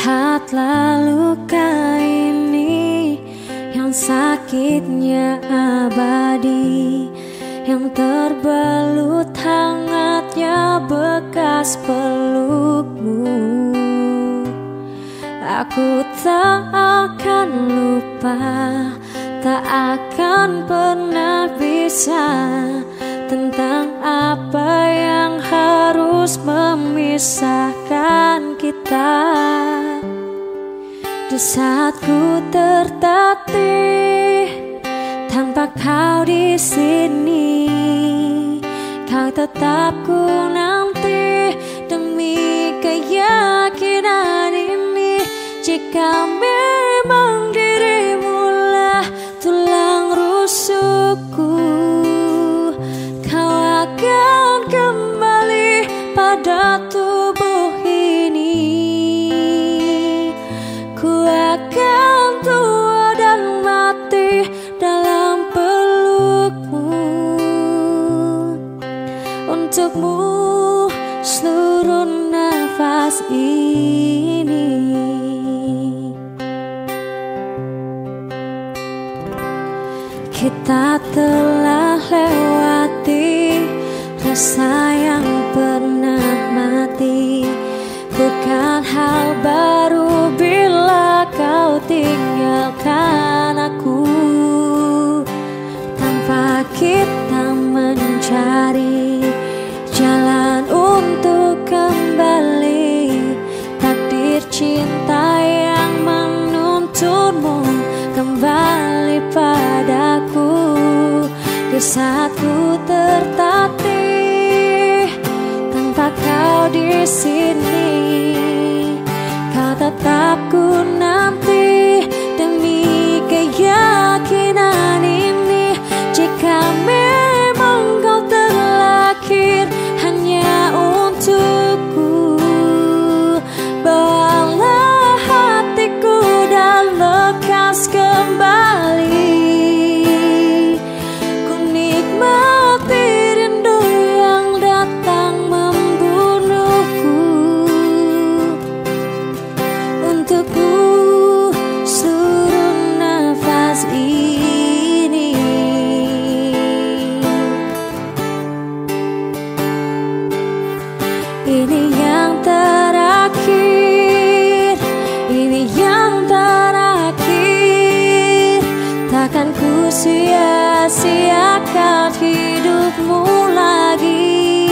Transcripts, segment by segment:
Lihatlah luka ini yang sakitnya abadi, yang terbelut hangatnya bekas pelukmu. Aku tak akan lupa, tak akan pernah bisa tentang apa yang harus memisahkan kita. Di saat ku tertatih tanpa kau di sini, kau tetap ku nanti demi keyakinan ini. Jika memang dirimulah tulang rusukku, kau akan kembali pada tubuh ini. Ku akan tua dan mati dalam pelukmu. Untukmu seluruh nafas ini. Kita telah lewati rasa yang pernah mati. Bukan hal baru bila kau tinggalkan aku, tanpa kita mencari jalan untuk kembali. Takdir cinta yang menuntunmu kembali padaku. Di saat ku tertatih tanpa kau di sini, kau tetap ku nanti demi keyakinan ini. Jika memang kau terlahir hanya untukku, bawalah hatiku dan lekas kembali. Ku nikmati rindu yang datang membunuhku. Untukku seluruh nafas ini. Ini yang terakhir, ini yang terakhir. Takkan ku sia-siakan hidupmu lagi.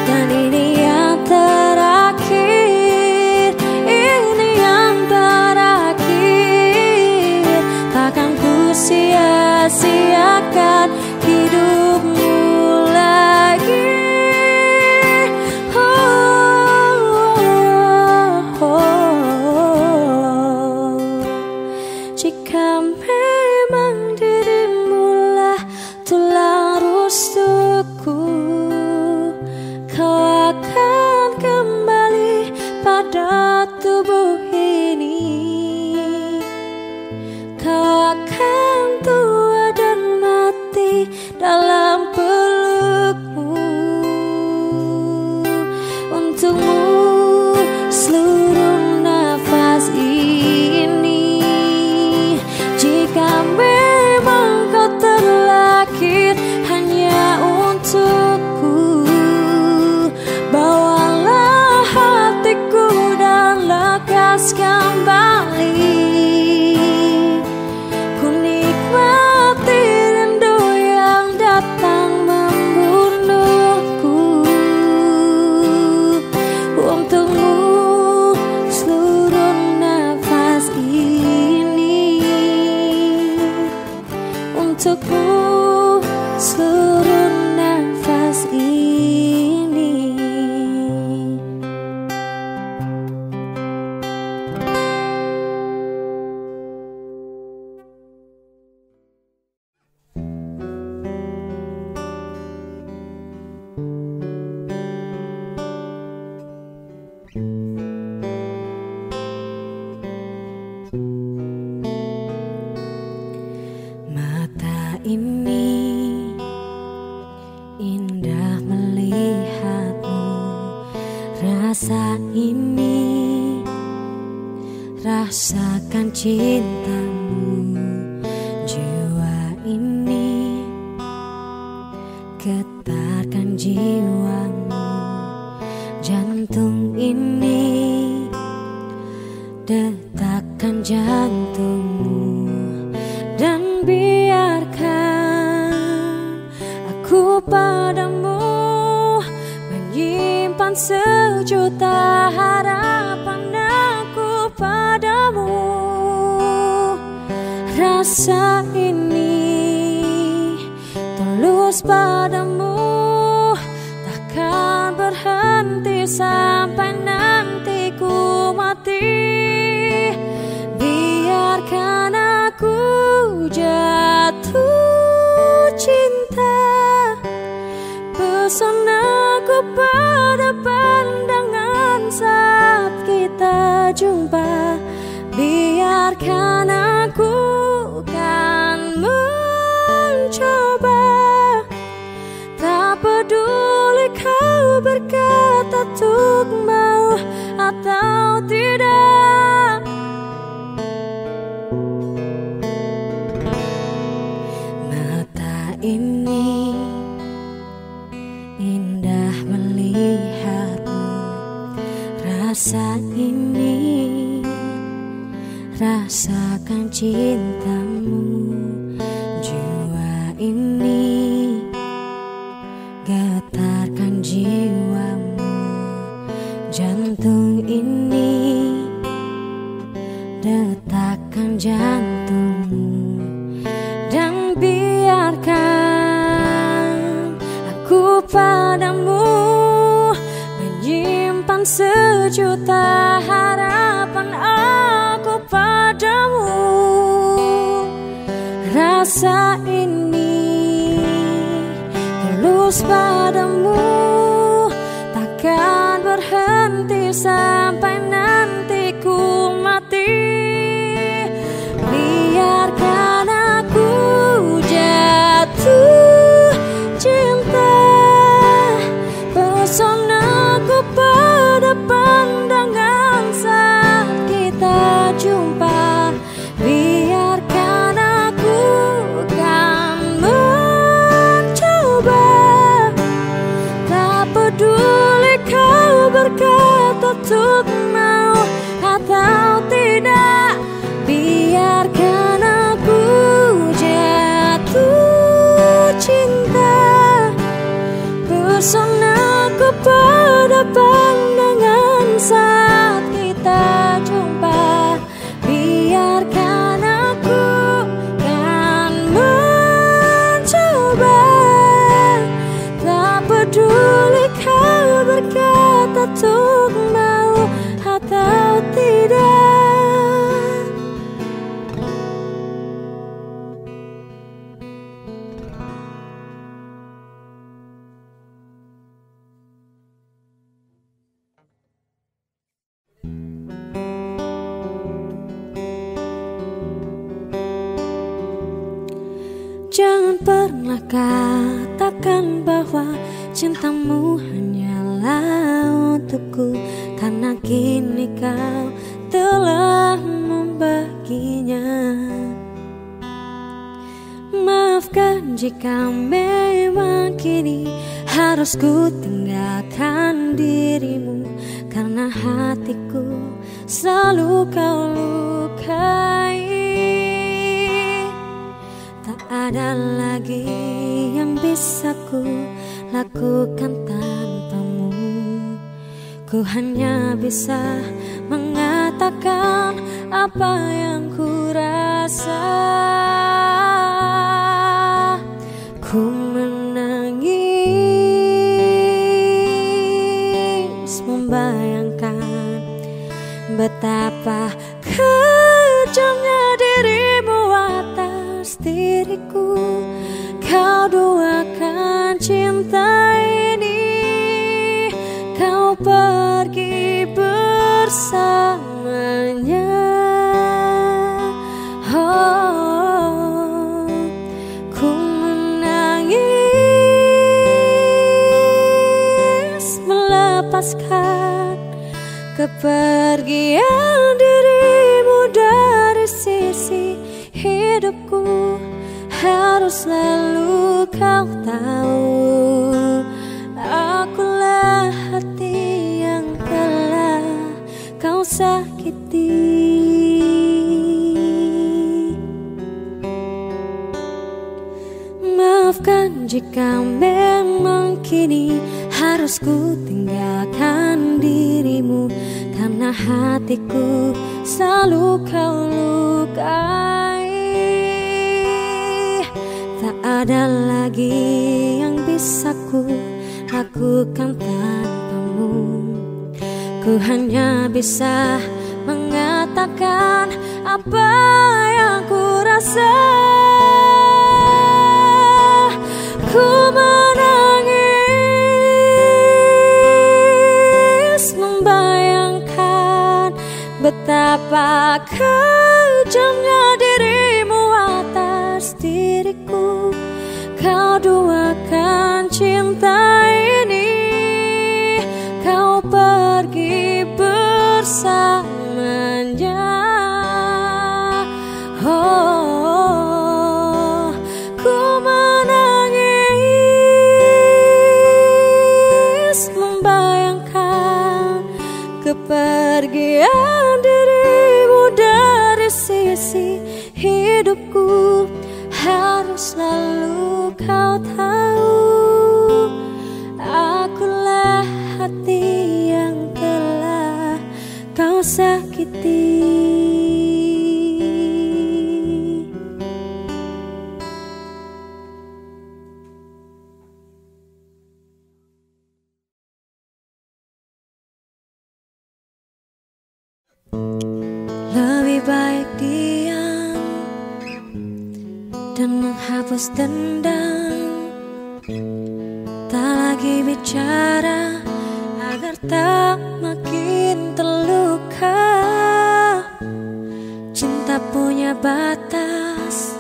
Dan ini yang terakhir, ini yang terakhir. Takkan ku sia-siakan hidupmu lagi. Jika memang dirimulah tulang rusukku, kau akan kembali pada tubuh ini. Kau akan tua dan mati dalam pelukmu. Untukmu seluruh nafas ini. Jika memang kau terlahir hanya untukku, bawalah hatiku dan lekas kembali. Ku nikmati rindu yang datang membunuhku. Untukmu seluruh nafas ini. Untukmu seluruh nafas ini. Mata ini indah melihatmu, rasa ini Rasakan cintamu, jiwa ini getarkan jiwamu, jantung ini detakkan jantungmu, dan biarkan aku padamu menyimpan sejuta harapan. Aku padamu, rasa ini tulus padamu, takkan berhenti sampai nanti ku mati. Biarkan aku jatuh cinta, pesonaku pada pandangan saat kita jumpa. Biarkan aku kan mencoba, tak peduli kau berkata untuk mau atau tidak. Mata ini indah melihatmu, rasa ini rasakan cintamu, jiwa ini getarkan jiwamu, jantung ini detakkan jantungmu, dan biarkan aku padamu menyimpan sejuta harapan. Aku padamu, rasa ini tulus padamu, takkan berhenti sampai nanti ku mati. Biarkan aku jatuh cinta, pesonaku pada pandangan saat kita jumpa. Biarkan aku kan mencoba, tak peduli kau berkata untuk mau atau tidak. Biarkan aku jatuh cinta, pesonaku pada pandangan saat kita jumpa. Biarkan aku kan mencoba, tak peduli kau berkata untuk mau atau tidak. Jangan pernah katakan bahwa cintamu hanyalah untukku, karena kini kau telah membaginya. Maafkan jika memang kini harus ku tinggalkan dirimu, karena hatiku selalu kau lukai. Tak ada lagi yang bisa ku lakukan tanpamu. Ku hanya bisa mengatakan apa yang ku rasa. Ku menangis membayangkan betapa kejamnya dirimu atas diriku. Kau duakan cinta ini, kau pergi bersamanya. Oh, ku menangis melepaskan kepergian dirimu selalu kau tahu, akulah hati yang telah kau sakiti. Maafkan jika memang kini harus ku tinggalkan dirimu, karena hatiku selalu kau lukai. Tak ada lagi yang bisa ku lakukan tanpamu. Ku hanya bisa mengatakan apa yang ku rasa. Ku menangis membayangkan betapa kejamnya dirimu atas diriku. Kau duakan cinta ini, kau pergi bersamanya. Oh, ku menangis membayangkan kepergian dirimu dari sisi hidupku. Harus selalu kau tahu, akulah hati yang telah kau sakiti. Lebih baik diam dan menghapus dendam, tak lagi bicara agar tak makin terluka. Cinta punya batas,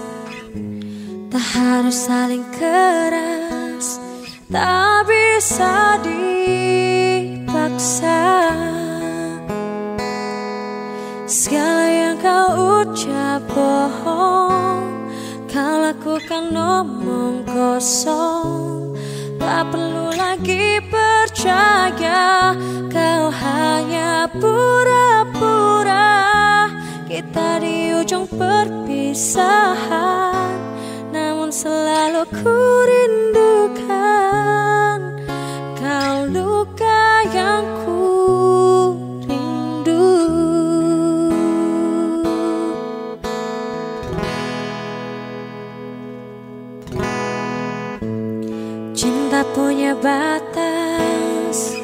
tak harus saling keras, tak bisa dipaksa. Segala yang kau ucap bohong, kau lakukan omong kosong. Tak perlu lagi percaya, kau hanya pura-pura. Kita di ujung perpisahan, namun selalu ku rindukan. Kau luka yang ku rindu. Cinta punya batas,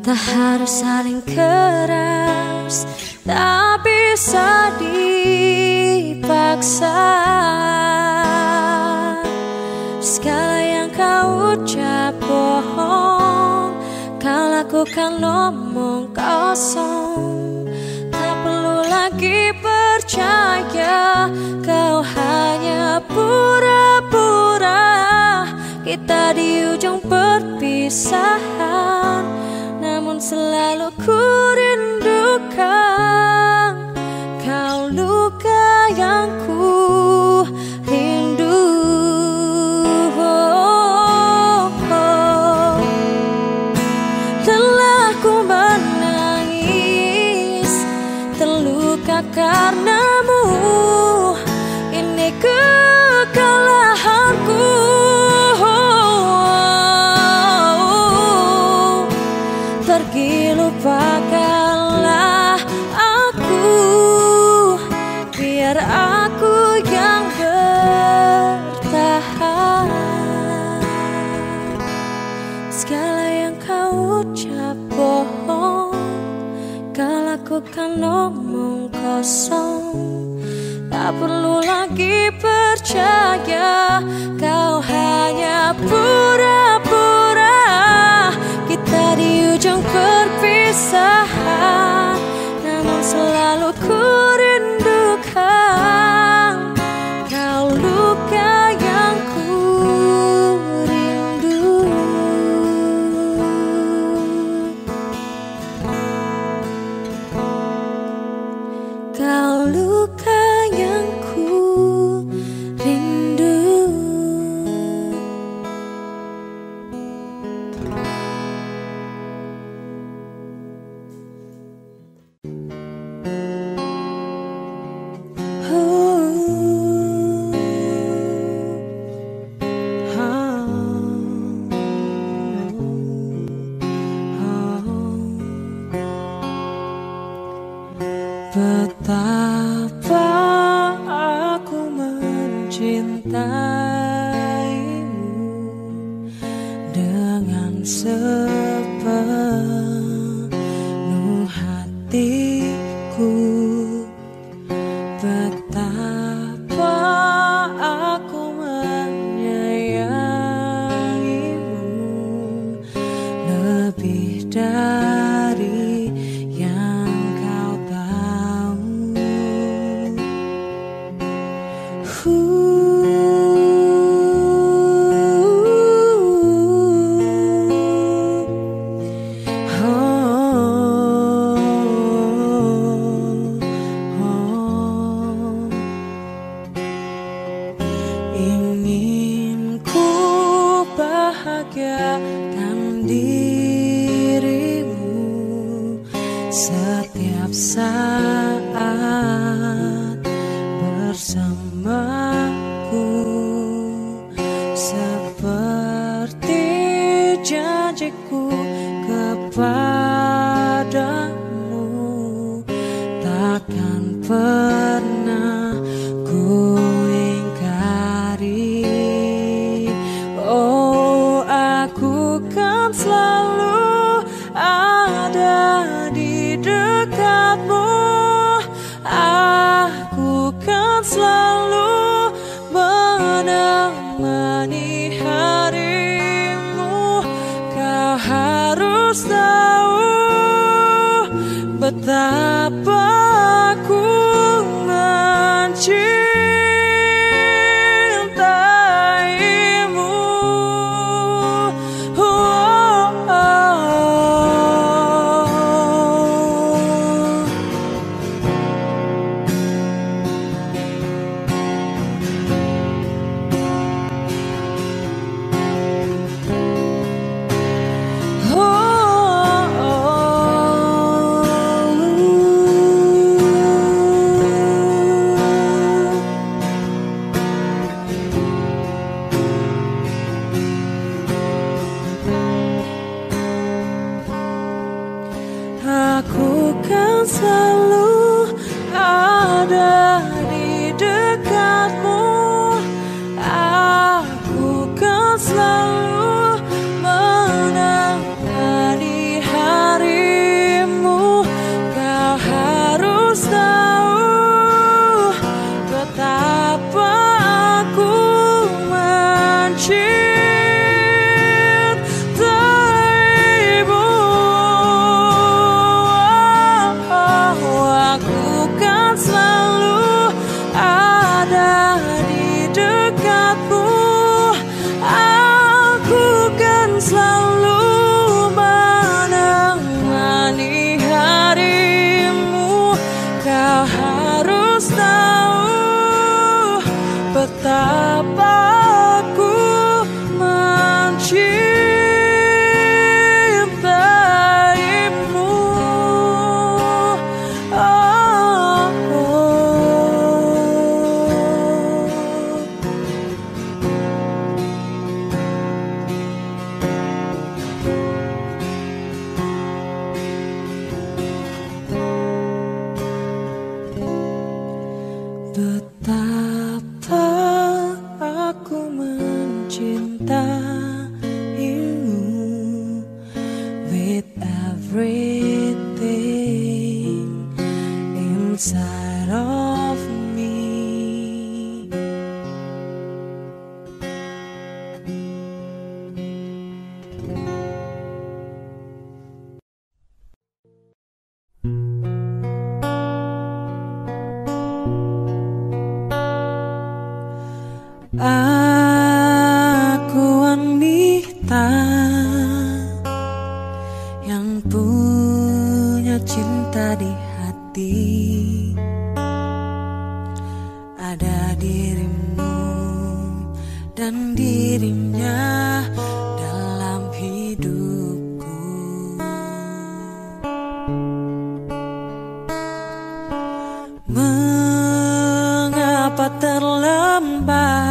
tak harus saling keras, tak bisa dipaksa. Segala yang kau ucap bohong, kau lakukan omong kosong. Tak perlu lagi percaya, kau hanya pura-pura. Kita di ujung perpisahan, namun selalu ku rindukan. Kau luka yang ku rindu. Lelah ku menangis, terluka karenamu. Ini kekalahanku. Pergi lupakanlah aku, biar aku yang bertahan. Segala yang kau ucap bohong, kau lakukan omong kosong. Tak perlu lagi percaya, kau hanya pura-pura. Kita di ujung perpisahan, namun selalu ku rindukan. Kau luka yang ku rindu. Kau luka yang ku rindu. sepenuh hatiku betapa aku menyayangimu lebih dari yang kau tahu. Ingin ku bahagiakan dirimu setiap saat bersamaku, seperti janjiku kepadamu, takkan pernah ku ingkari. Oh, aku kan selalu ada di dekatmu, aku kan selalu menemani harimu. Kau harus tahu betapa aku mencintaimu. Aku kan selalu ada di dekatmu, aku kan selalu menemani harimu. Kau harus tahu betapa aku mencintaimu. Aku kan selalu ada di dekatmu, aku kan selalu menemani harimu. Kau harus tahu betapa aku mencintaimu. Betapa aku mencintaimu with everything inside of me. Aku wanita yang punya cinta di hati, ada dirimu dan dirinya dalam hidupku. Mengapa terlambat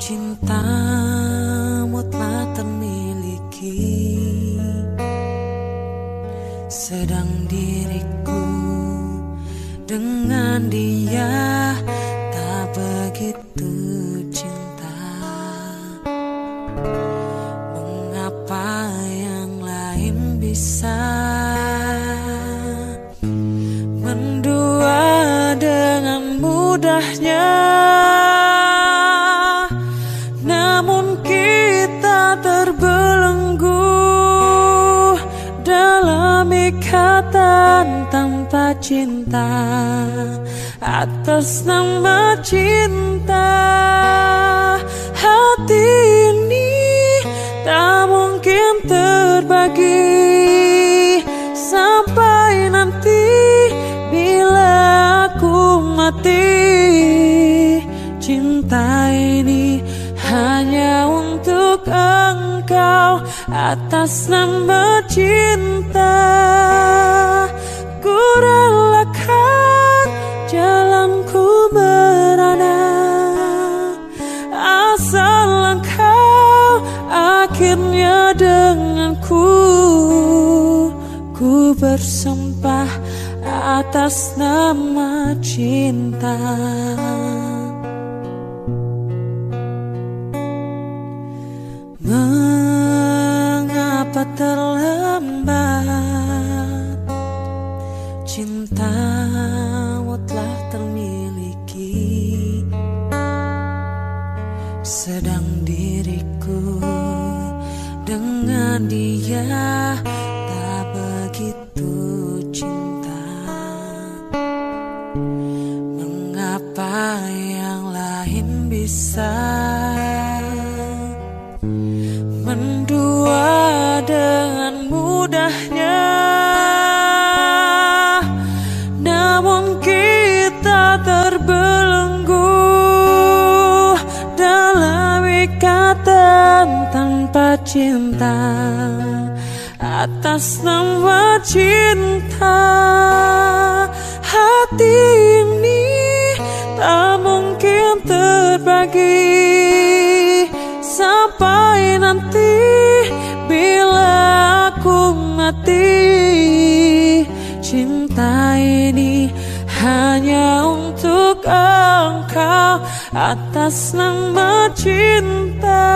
cintamu telah termiliki, sedang diriku dengan dia tak begitu cinta. ikatan tanpa cinta, atas nama cinta. Hati ini tak mungkin terbagi sampai nanti bila aku mati. Cinta ini hanya untuk engkau, atas nama cinta. Ku relakan jalanku merana, asal engkau akhirnya denganku. Ku bersumpah atas nama cinta. Mengapa terlambat, cintamu telah termiliki, sedang diriku dengan dia tak begitu cinta. Mengapa yang lain bisa mendua dengan mudahnya, namun kita terbelenggu dalam ikatan tanpa cinta, atas nama cinta. Hati ini tak mungkin terbagi sampai nanti bila aku mati. Cinta ini hanya untuk engkau, atas nama cinta.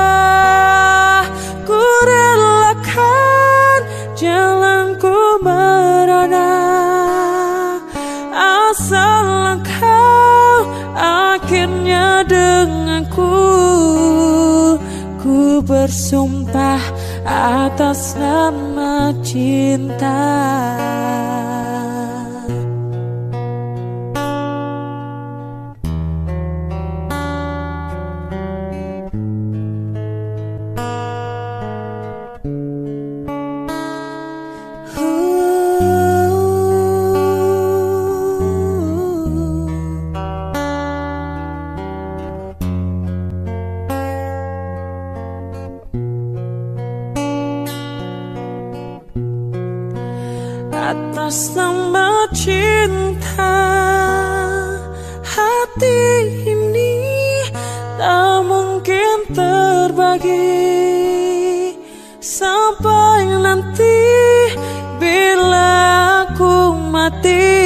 Ku relakan jalanku merana, asal engkau akhirnya denganku. Ku bersumpah atas nama cinta. Atas nama cinta, hati ini tak mungkin terbagi sampai nanti bila aku mati.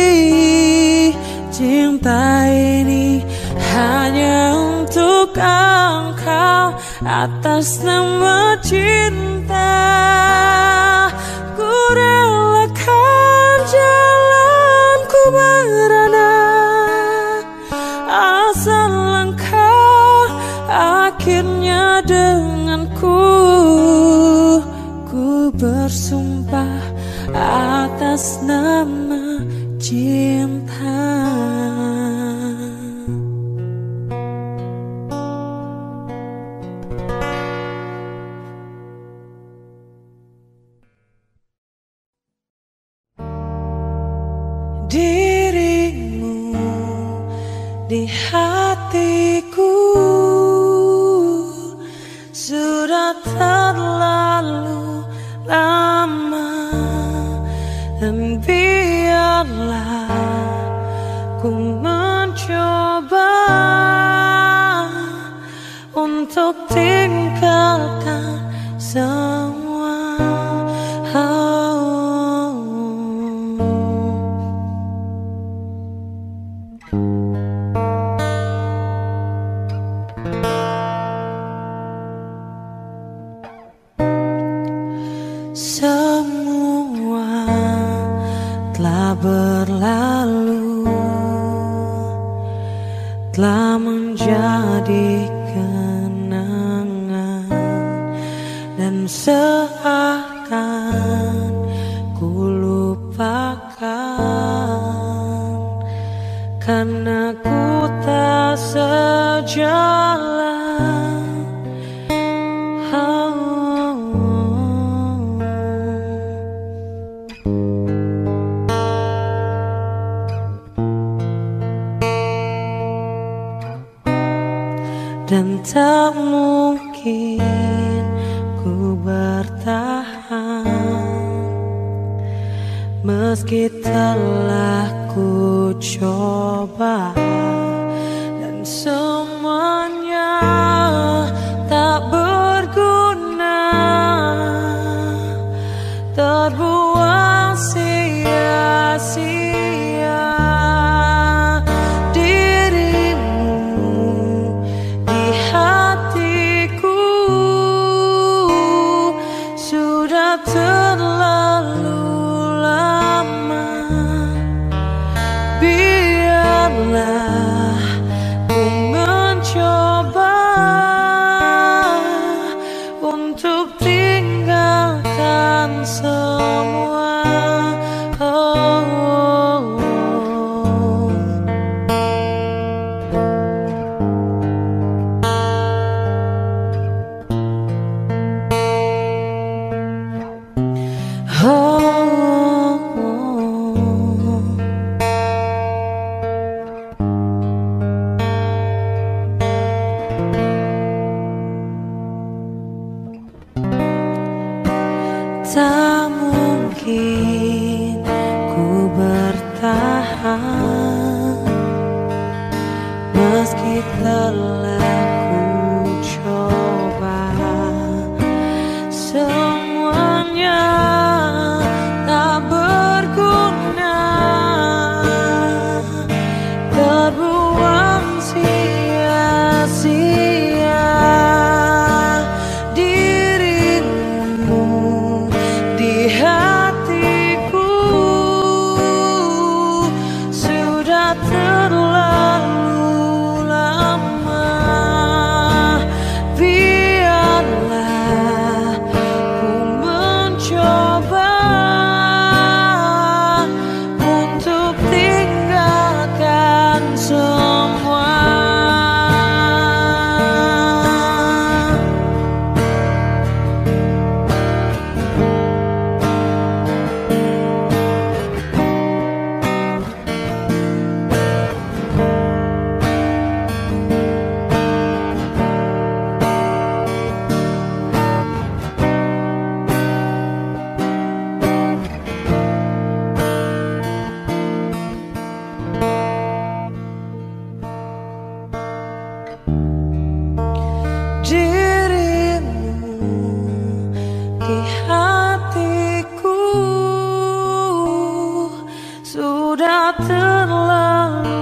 Cinta ini hanya untuk engkau, atas nama cinta. Ku relakan jalanku merana, asal engkau akhirnya denganku. Ku bersumpah atas nama cinta. Dirimu di hatiku sudah terlalu lama, dan biarlah ku mencoba untuk tinggalkan semua. Semua telah berlalu, telah menjadi kenangan, dan seakan ku lupa tak mungkin ku bertahan, meski telah ku coba dan semuanya tak berguna, terbuang sia-sia. Dirimu di hatiku sudah terlalu lama. Biarlah ku mencoba untuk tinggalkan semua. Tak mungkin ku bertahan, meski telah ku coba semuanya tak berguna, terbuang sia-sia. Dirimu di hatiku sudah terlalu lama. Biarlah ku mencoba untuk tinggalkan semua. Dirimu di hatiku sudah terlalu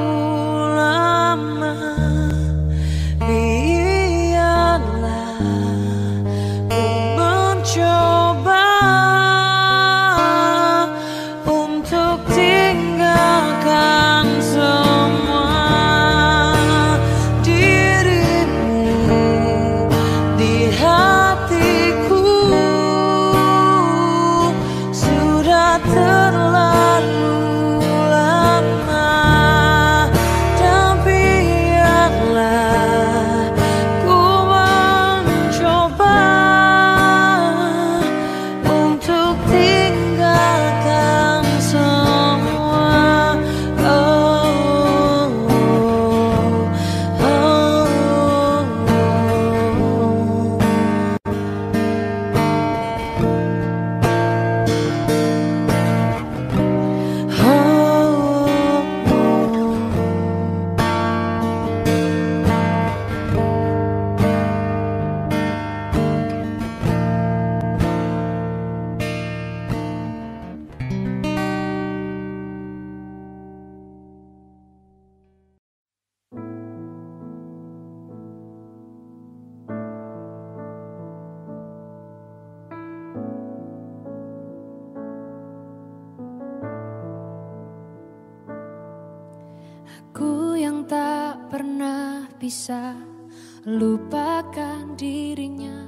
lama. Biarlah ku mencoba untuk tinggalkan semua. Dirimu di hatiku sudah terlalu lama. Dan biarlah ku mencoba untuk tinggalkan semua. Aku yang tak pernah bisa lupakan dirinya,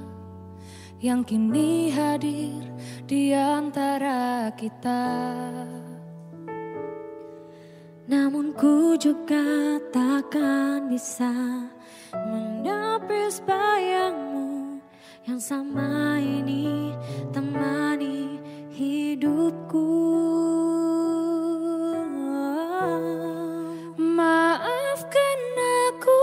yang kini hadir di antara kita. Namun ku juga takkan bisa menepis bayangmu yang sama ini temani hidupku. Maafkan aku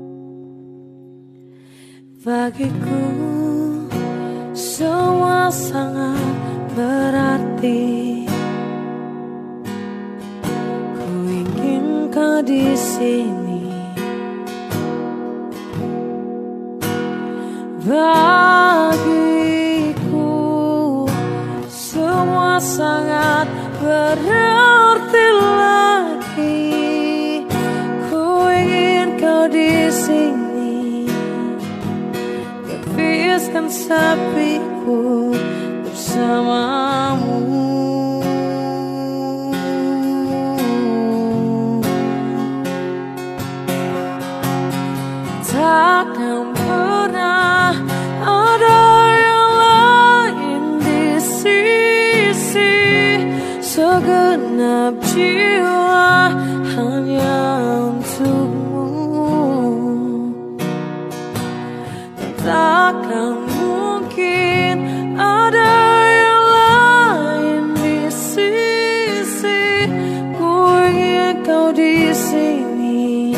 Bagiku semua sangat berarti. Ku ingin kau di sini. Bagiku semua sangat berarti lagi. Ku ingin kau di sini. Habiskan sepiku bersamamu. Takkan pernah ada yang lain di sisi. Segenap jiwa hanya untukmu. Takkan mungkin ada yang lain di sisi. Ku ingin kau di sini.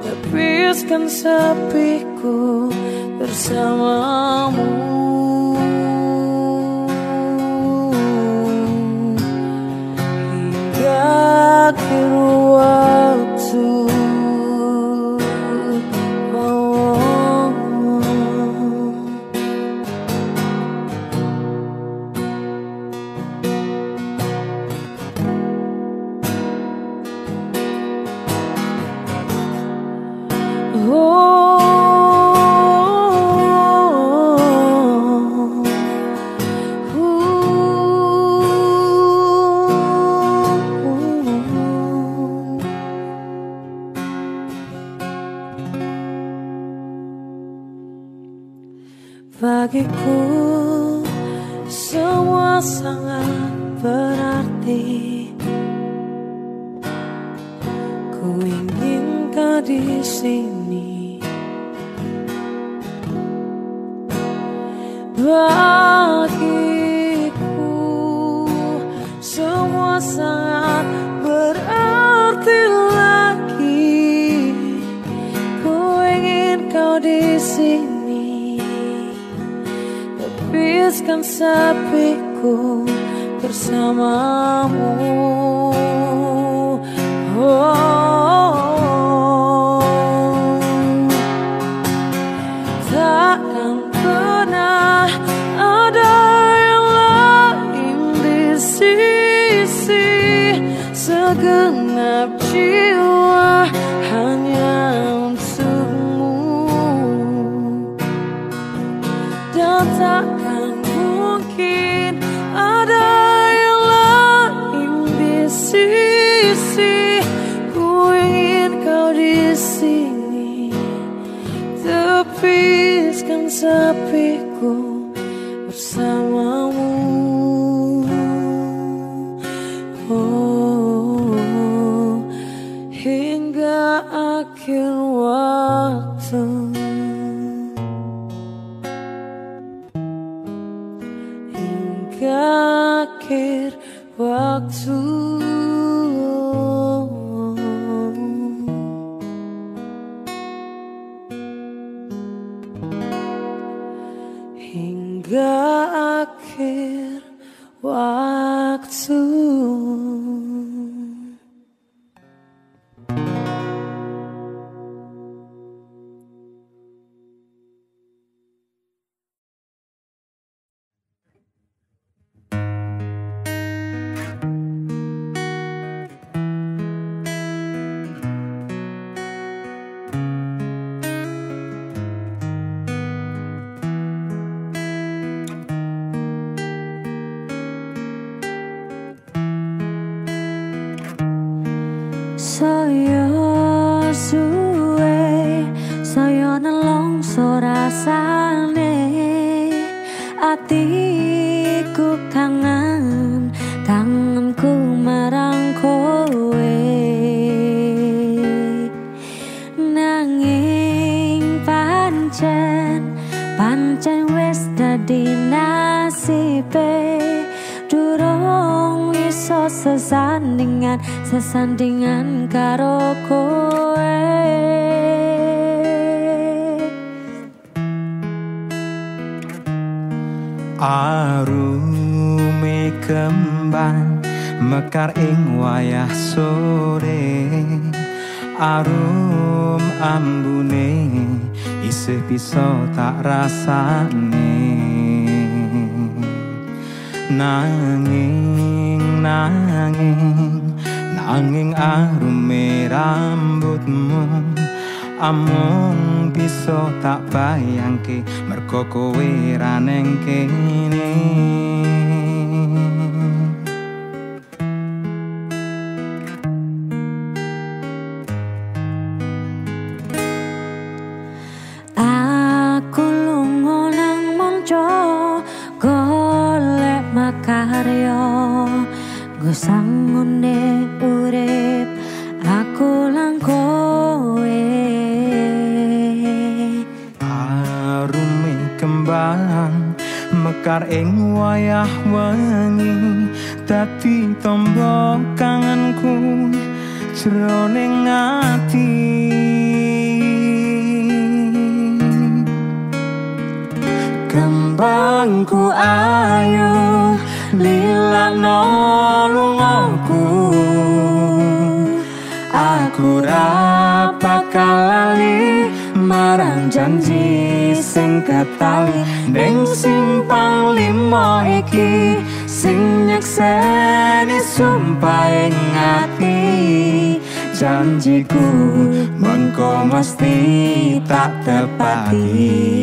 Habiskan sepiku bersamamu. Hingga akhir waktu. Bagiku semua sangat berarti. Ku ingin kau di sini. Bagiku semua sangat berarti lagi. Ku ingin kau di sini. Habiskan sepiku bersamamu. Takkan pernah ada yang lain di sisi. Segenap jiwa hanya untukmu. Dan takkan mungkin ada yang lain di sisi. Ku ingin kau di sini. Tepiskan sepiku bersamamu. Oh, hingga akhir waktu. Akhir waktu. Hingga akhir waktu. Saya suwe, saya nelongso rasane. Atiku kangen, kangenku marang kowe. Nanging pancen, pancen wis dadi nasibe. Durung iso sesandingan karo kowe. Arume kembang mekar ing wayah sore, arum ambune isih bisa tak rasane. Nanging arume rambutmu amung bisa tak bayangke mergo kowe ra neng kene. Aku lunga nang monco golek makarya, nggo sangune urip aku lang kowe. Arume kembang mekar ing wayah wengi, dadi tombo kangenku jroning ati. Kembangku ayu lilakno lungaku, aku ra bakal lali marang janji sing ketali ning simpang lima iki, sing nyekseni sumpah ing ati. Janjiku mengko mesti tak tepati.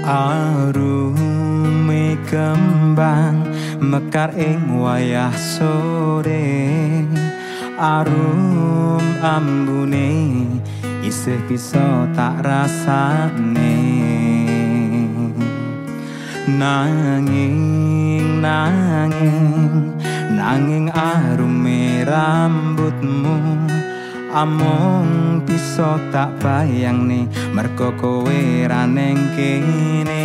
Arume kembang mekar ing wayah sore, arum ambune isih bisa tak rasane. Nanging arume rambutmu amung bisa tak bayangne mergo kowe ra neng kene.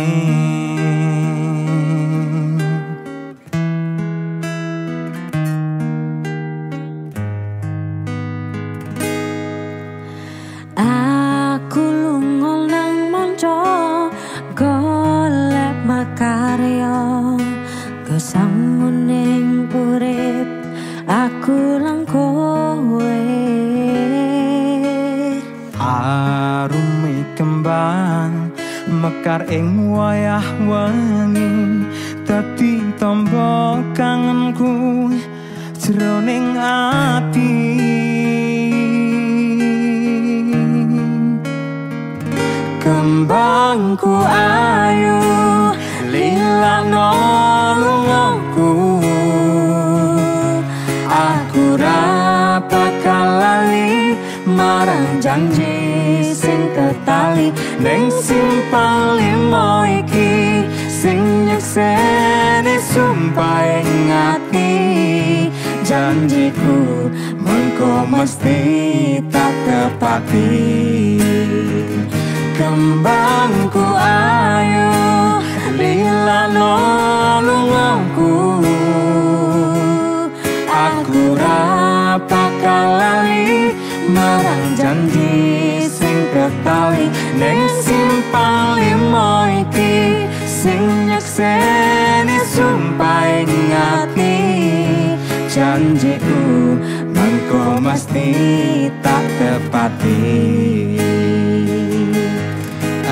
Aku lunga nang monco golek makarya, nggo sangune urip aku lang kowe. Arume kembang mekar ing wayah wengi, dadi tombo kangenku jroning ati. Kembangku ayu lilakno lungaku, aku ra bakal lali marang janji sing ketali ning simpang lima iki, sing nyekseni sumpah ing ati. Janjiku mengko mesti tak tepati. Kembangku ayu lilakno lungaku, aku ra bakal lali marang janji sing ketali ning simpang lima iki, sing nyekseni sumpah ing ati. Janjiku mengko mesti tak tepati.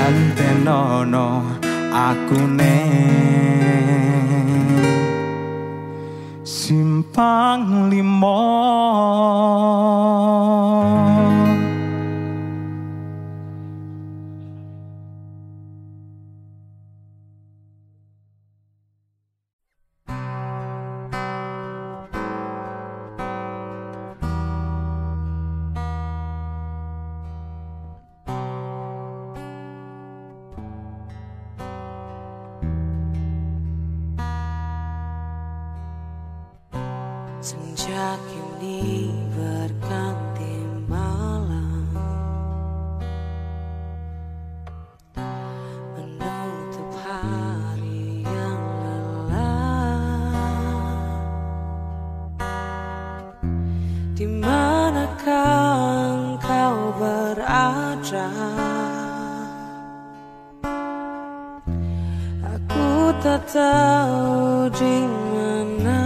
Antenono aku simpang lima. Senja kini berganti malam, Di manakah engkau berada? Aku tak tahu di mana.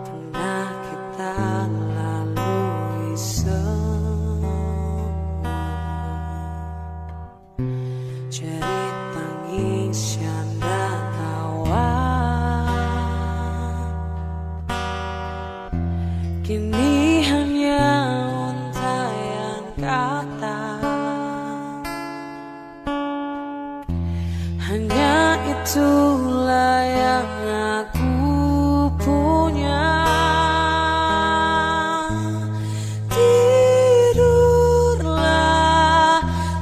Pernah kita lalui semua, jerit tangis syanda tawa. Kini hanya untaian kata, hanya itulah yang aku punya. Tidurlah,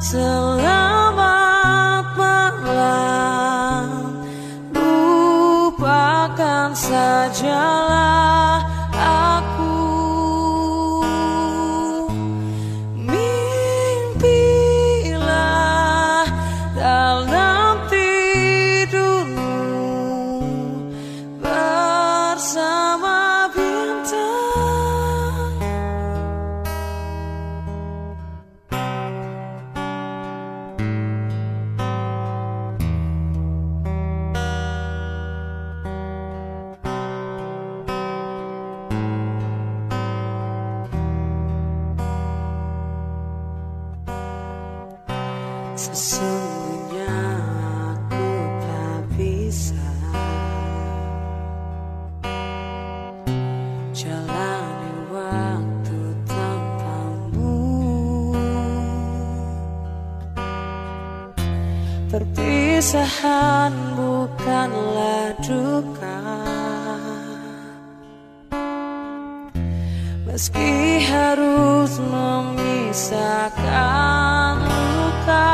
selamat malam, lupakan sajalah aku. Mimpilah dalam tidurmu bersama bintang. Sesungguhnya aku tak bisa jalani waktu tanpamu. Perpisahan bukanlah duka, meski harus memisahkan luka.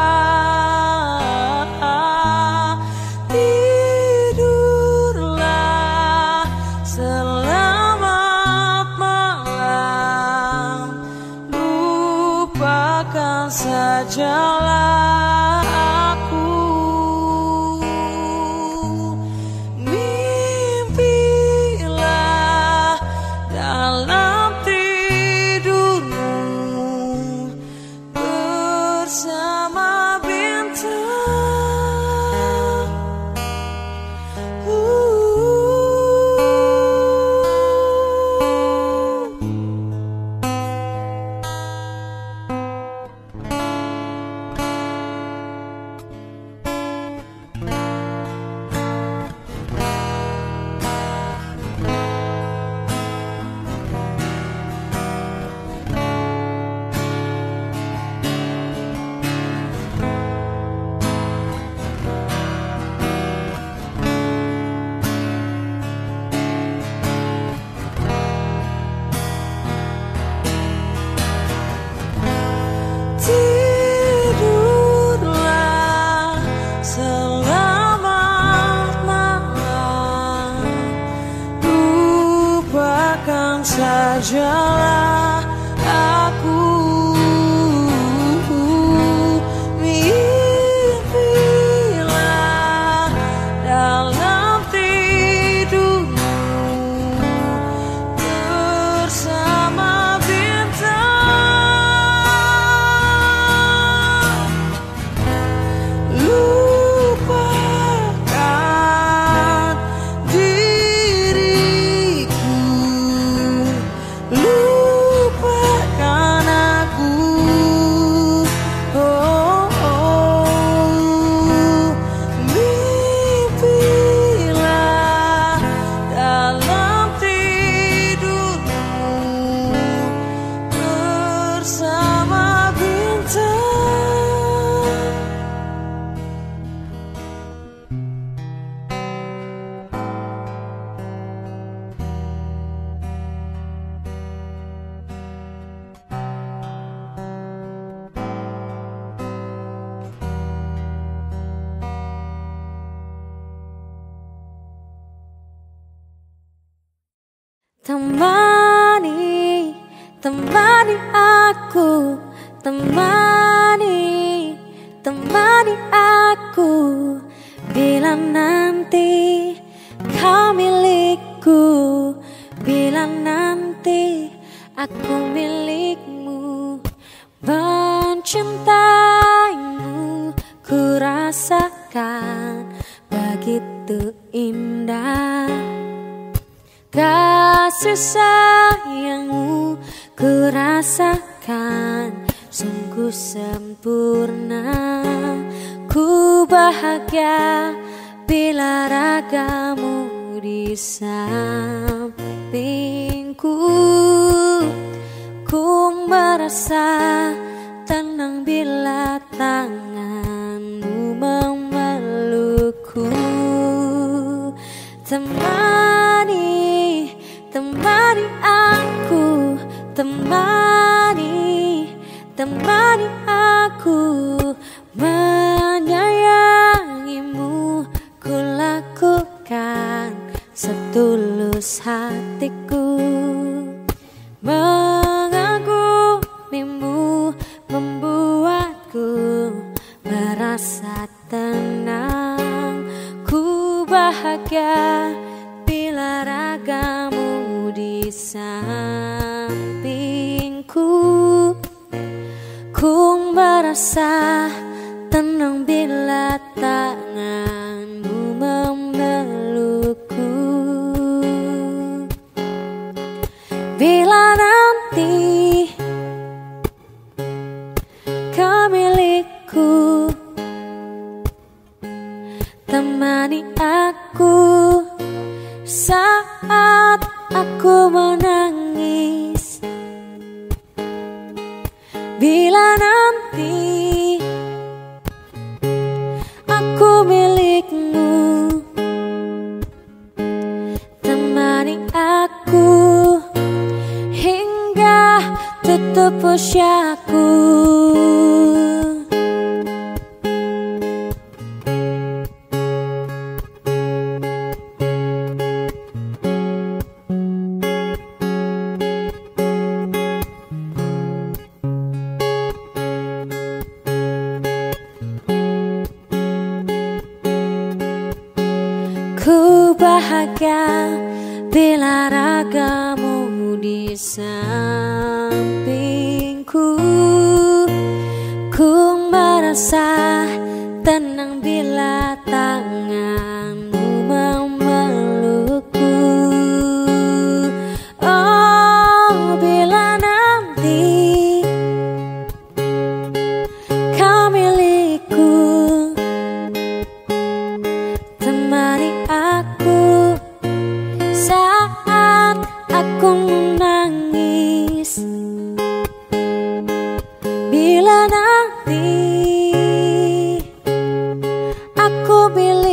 Tidurlah, selamat malam, lupakan sajalah aku. Mimpilah dalam tidurmu bersama bintang. Tidurlah, selamat malam, lupakan sajalah aku. Mimpilah dalam tidurmu bersama bintang. Lupakan diriku, lupakan aku. Oh, oh. Mimpilah dalam tidurmu bersama bintang. Temani, temani aku, temani, temani aku. Bila nanti kau milik milikku. Bila nanti aku milikmu, mencintaimu ku rasakan begitu indah. Kasih sayangmu ku rasakan sungguh sempurna. Ku bahagia bila ragamu di sampingku. Ku merasa tenang bila tanganmu memelukku. Temani, temani aku, temani, temani aku. Menyayangimu ku lakukan setulus hatiku. Mengagumimu membuatku merasa tenang. Ku bahagia bila ragamu di sampingku. Ku merasa tenang bila tanganmu memelukku. Bila nanti kau milikku, temani aku saat aku menangis. Bila nanti aku milikmu, temani aku hingga tutup usiaku. Ku bahagia bila ragamu di sampingku. Ku merasa tenang bila tanganmu memelukku. Oh, bila nanti kau milikku, temani aku saat aku menangis. Bila nanti aku milik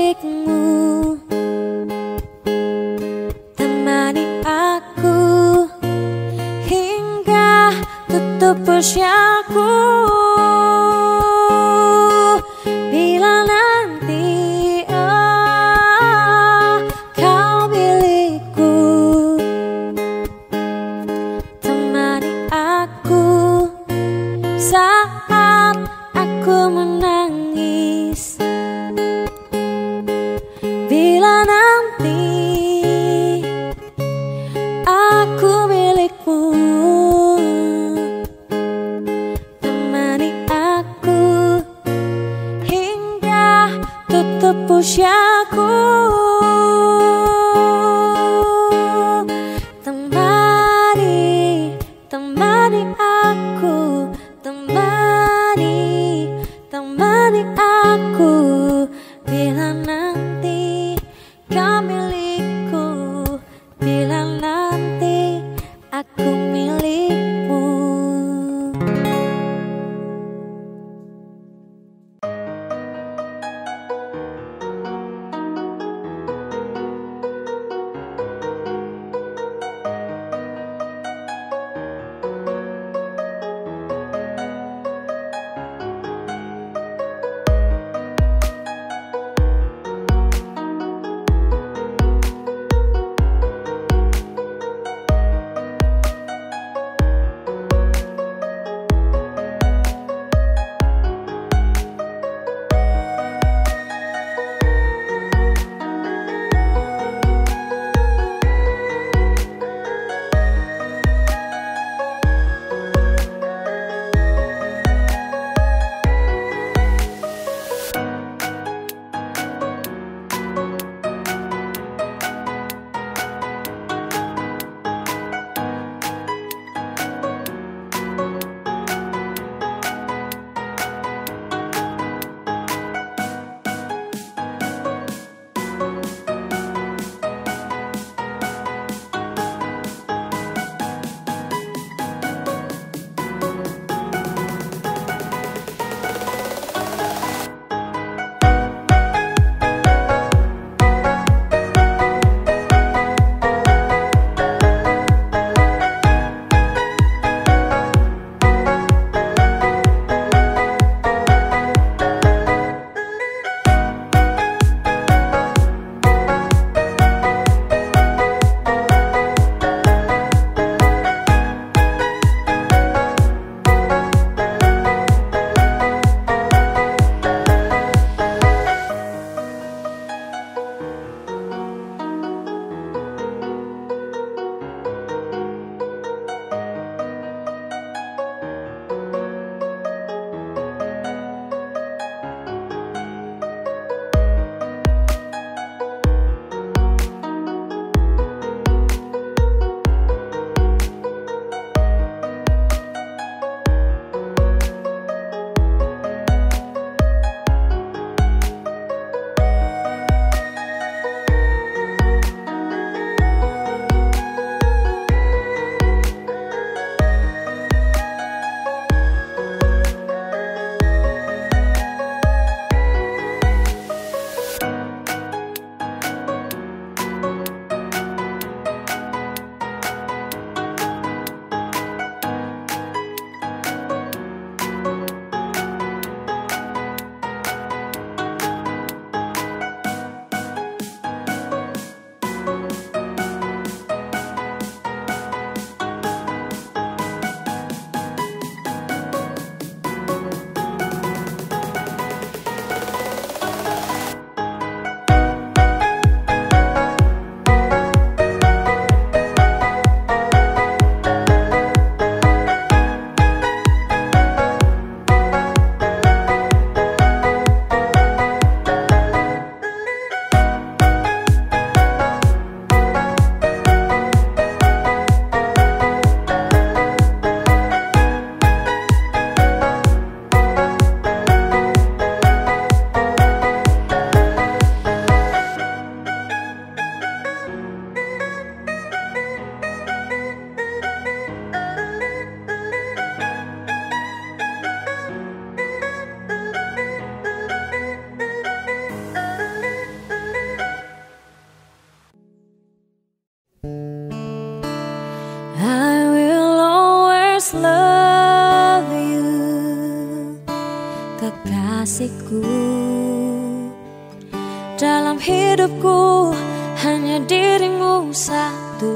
Dalam hidupku hanya dirimu satu.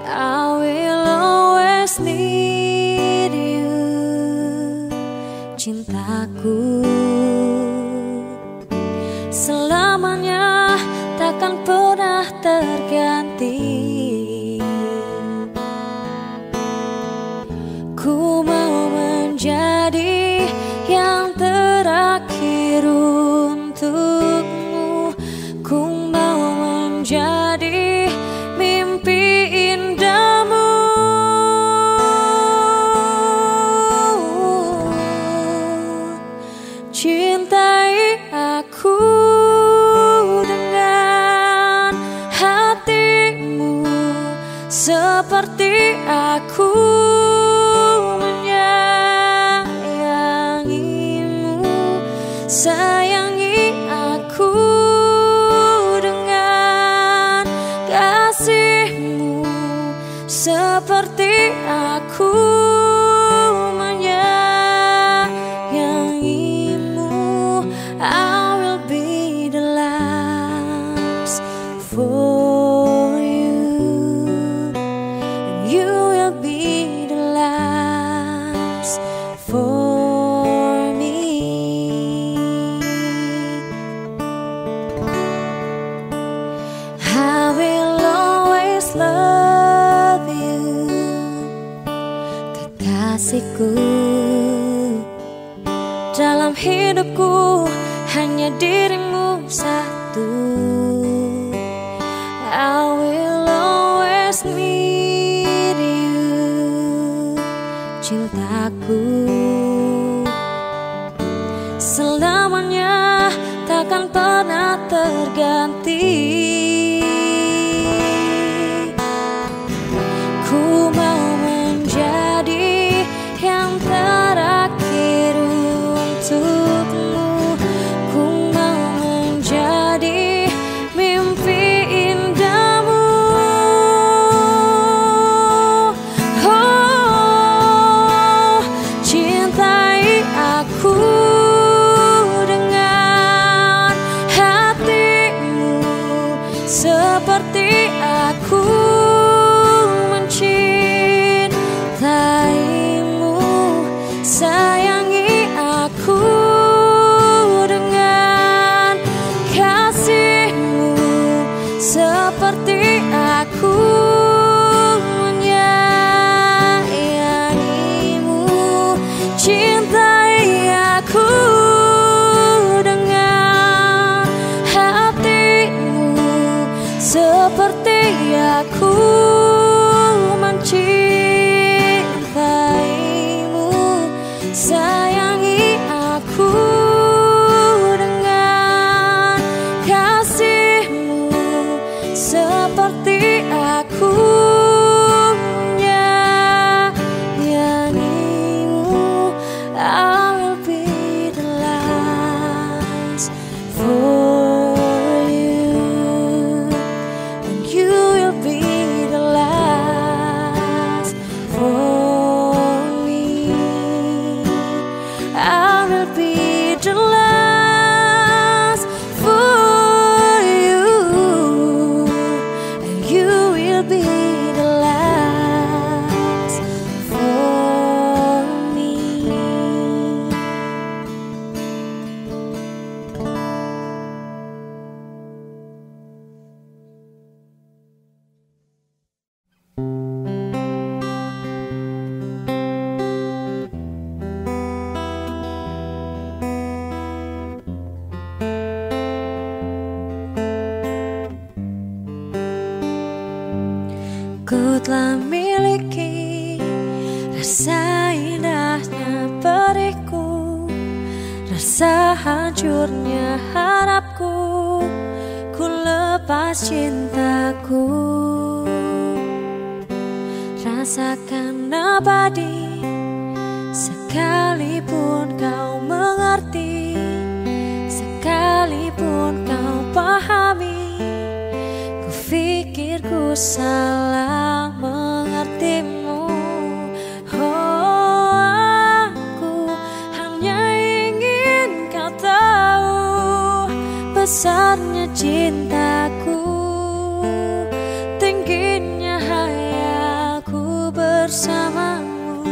I will always need you, cintaku. Selamanya takkan pernah terganti. Ku mau menjadi yang terakhir untukmu. Ku mau menjadi mimpi indahmu. Cintai aku dengan hatimu seperti aku menyayangimu. Sayangi aku dengan kasihmu seperti aku menyayangimu. I will be the last for you, and you will be the last for me. I will always love you, kekasihku. Dalam hidupku hanya dirimu satu. I will always need you, cintaku. Selamanya takkan pernah terganti. Ku mau menjadi yang terakhir untukmu. Ku mau menjadi mimpi indahmu. Oh, cintai aku dengan hatimu seperti aku mencintaimu. Sayangi aku dengan kasihmu seperti aku menyayangimu. Cintai aku dengan hatimu seperti aku mencintaimu. Sayangi aku dengan kasihmu seperti aku menyayangimu. I will be the last for you, and you will be the last for me. I will be the last for you, and you will be the last for me. Ku telah miliki rasa indahnya perihku, rasa hancurnya harapku. Ku lepas cintaku, rasakan abadi sekalipun kau mengerti, sekalipun kau pahami. Ku pikir ku salah mengertimu. Oh, aku hanya ingin kau tahu besarnya cintaku, tingginya hayaku bersamamu,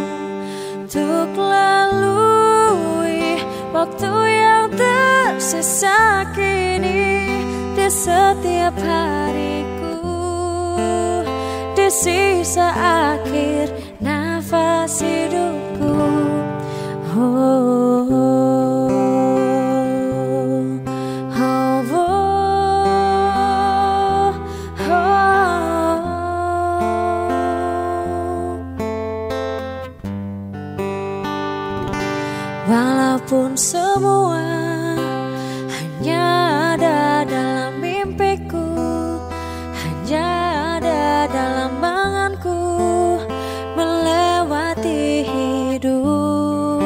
untuk lalui waktu yang tersisa kini di setiap hariku, di sisa akhir nafas hidupku. Walaupun semua hanya ada dalam mimpiku, hanya ada dalam anganku, melewati hidup,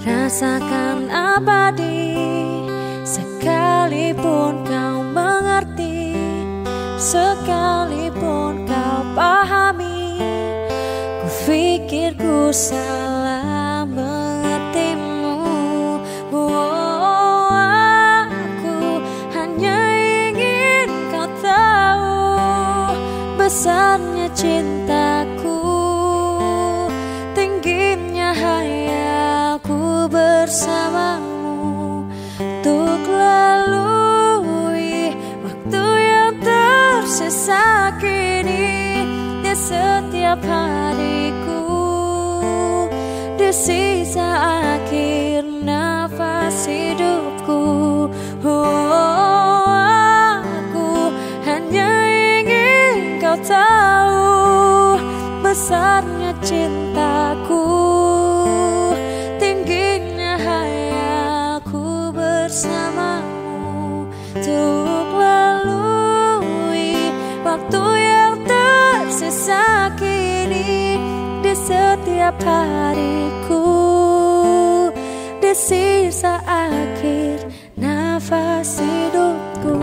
rasakan abadi, sekalipun kau mengerti, sekalipun kau pahami, ku pikir ku salah mengertimu. Oh, aku hanya ingin kau tahu besarnya cintaku, tingginya hayaku bersamamu, untuk lalui waktu yang tersisa kini di setiap hariku, di sisa akhir nafas hidupku. Oh, aku hanya ingin kau tahu besarnya cintaku, tingginya hayaku bersamamu, untuk lalui waktu yang tersisa kini di setiap hariku, di sisa akhir nafas hidupku.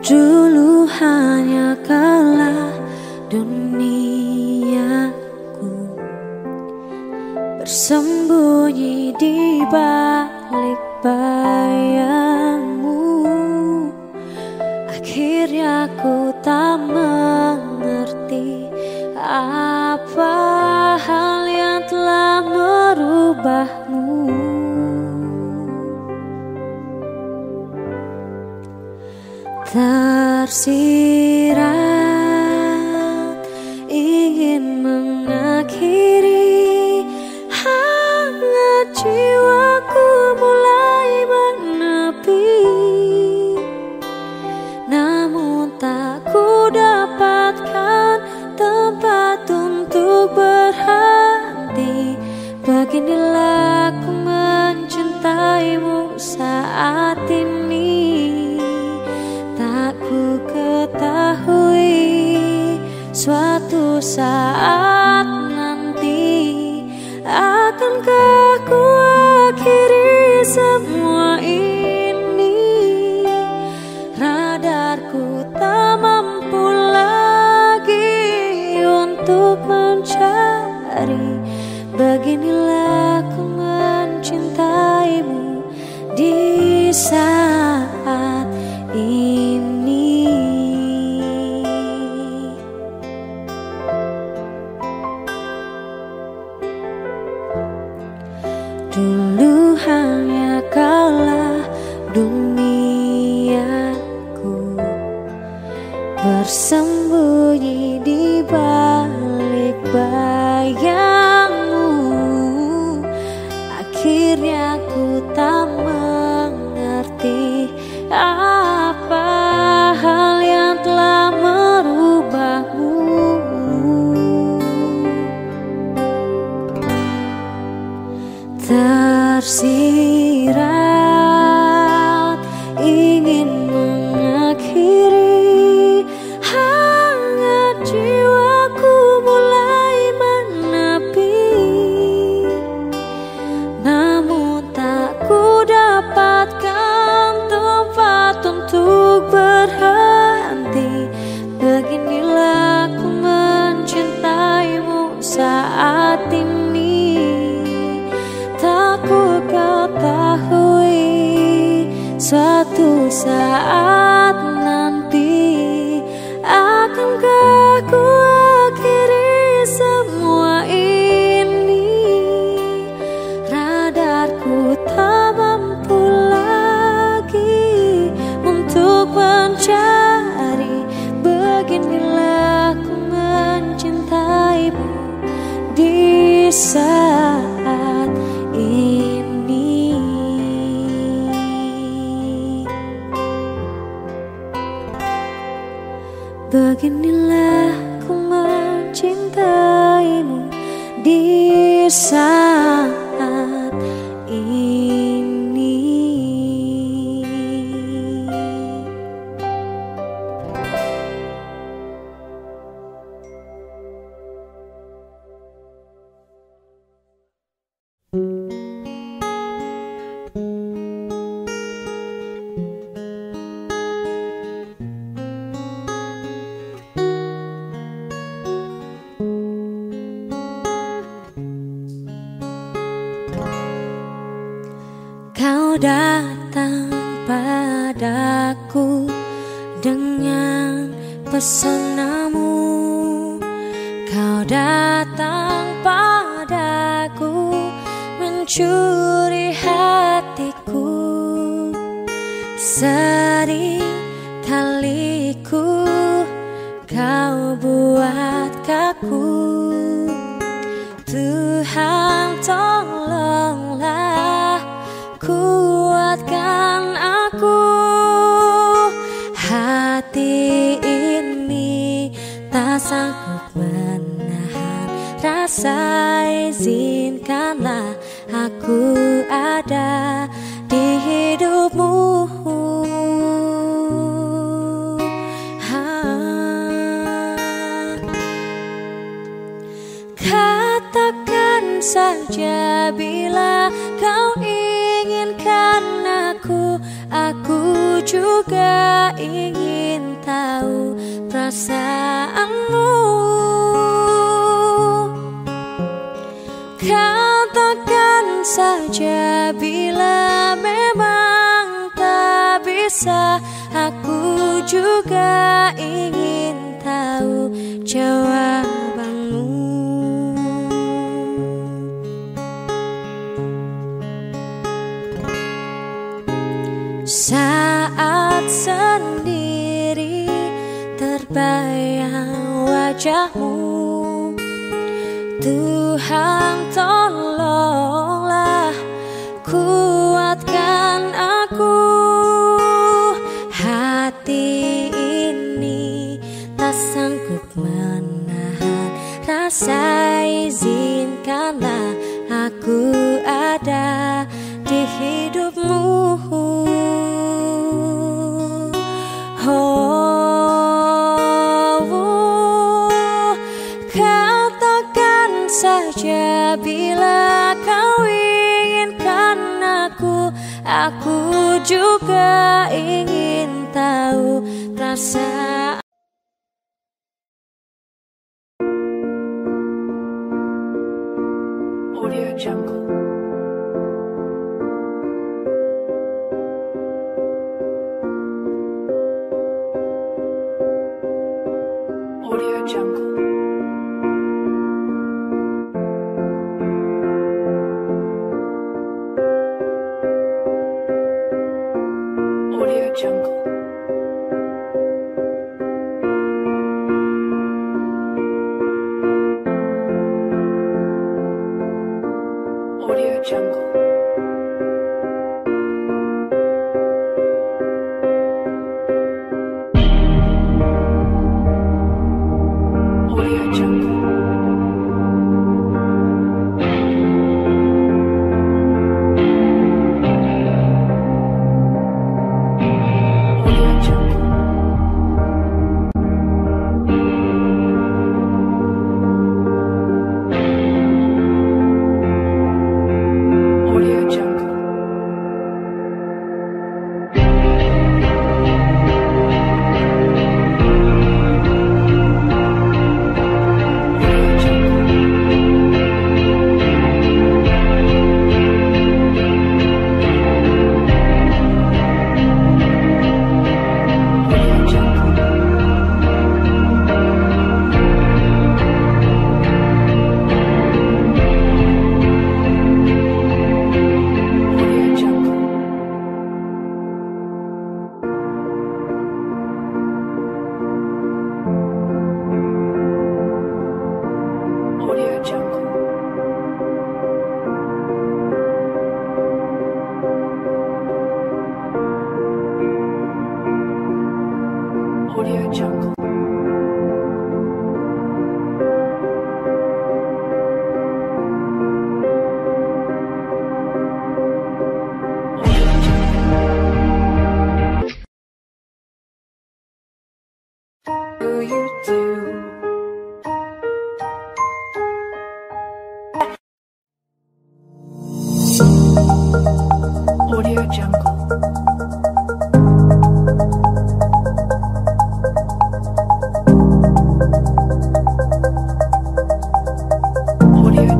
Dulu hanya kalah duniaku, bersembunyi di balik bayangmu. Akhirnya ku tak mengerti apa hal yang telah merubahmu. Tersirat ingin mengakhiri, hangat jiwaku mulai menepi, namun tak ku dapatkan tempat untuk berhenti. Beginilah ku mencintaimu saat ini, ku ketahui suatu saat nanti akankah ku akhiri semua ini. Radarku tak mampu lagi untuk mencari. Beginilah ku mencintaimu di saat ini. Dulu hanya kaulah duniaku, bersembunyi di balik bayangmu. Akhirnya ku tak mengerti apa hal yang telah merubahmu. tersirat ingin mengakhiri. Hangat jiwaku mulai menepi, namun tak ku dapatkan tempat untuk berhenti. Beginilah ku mencintaimu saat ini. Tak ku ketahui suatu saat nanti akankah ku akhiri semua ini. Radarku tak mampu lagi untuk mencari. Beginilah ku mencintaimu di saat ini. Beginilah ku mencintaimu di saat ini. Kau datang padaku dengan pesonamu. Kau datang padaku mencuri hatiku. Sering kali kau buat kaku. Tuhan tolonglah kuatkan aku. Hati ini tak sanggup menahan rasa. Izinkanlah aku ada di hidupmu. Katakan saja bila kau inginkan aku juga ingin tahu perasaanmu. Katakan saja bila memang tak bisa, aku juga ingin tahu jawabanmu. Saat sendiri terbayang wajahmu, Tuhan tolonglah kuatkan aku. Hati ini tak sanggup menahan rasa. Izinkanlah aku ada di hidupmu. Katakan saja bila kau inginkan aku juga ingin tahu perasaan. Audio Jungle. Audio Jungle. Audio Jungle. Audio Jungle. Audio Jungle.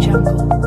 Jungle.